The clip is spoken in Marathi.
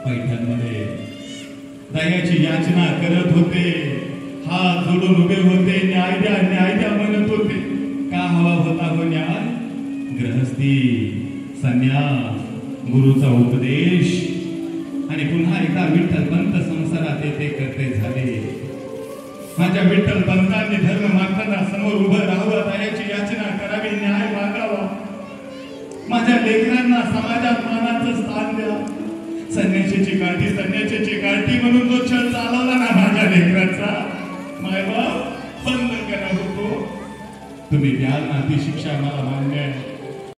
पैठणमध्ये दयाची याचना करत होते, हात जोडून उभे होते, न्याय द्या म्हणत होते. का हवा होता हो न्याय? गृहस्थी, संन्यास, गुरुचा उपदेश आणि पुन्हा एकदा विठ्ठलपंत संसारात येते करते झाले. माझ्या विठ्ठलपंतांनी धर्म मागताना समोर उभं राहावं, दयाची याचना करावी, न्याय मागावा. माझ्या लेकरांना समाजात मानाचं स्थान द्या. संन्याशीची काठी म्हणून तो छळ चालवला ना माझ्या लेकराचा, मायबाप बंद करा होतो. तुम्ही द्याल ना ती शिक्षा मला मान्य आहे.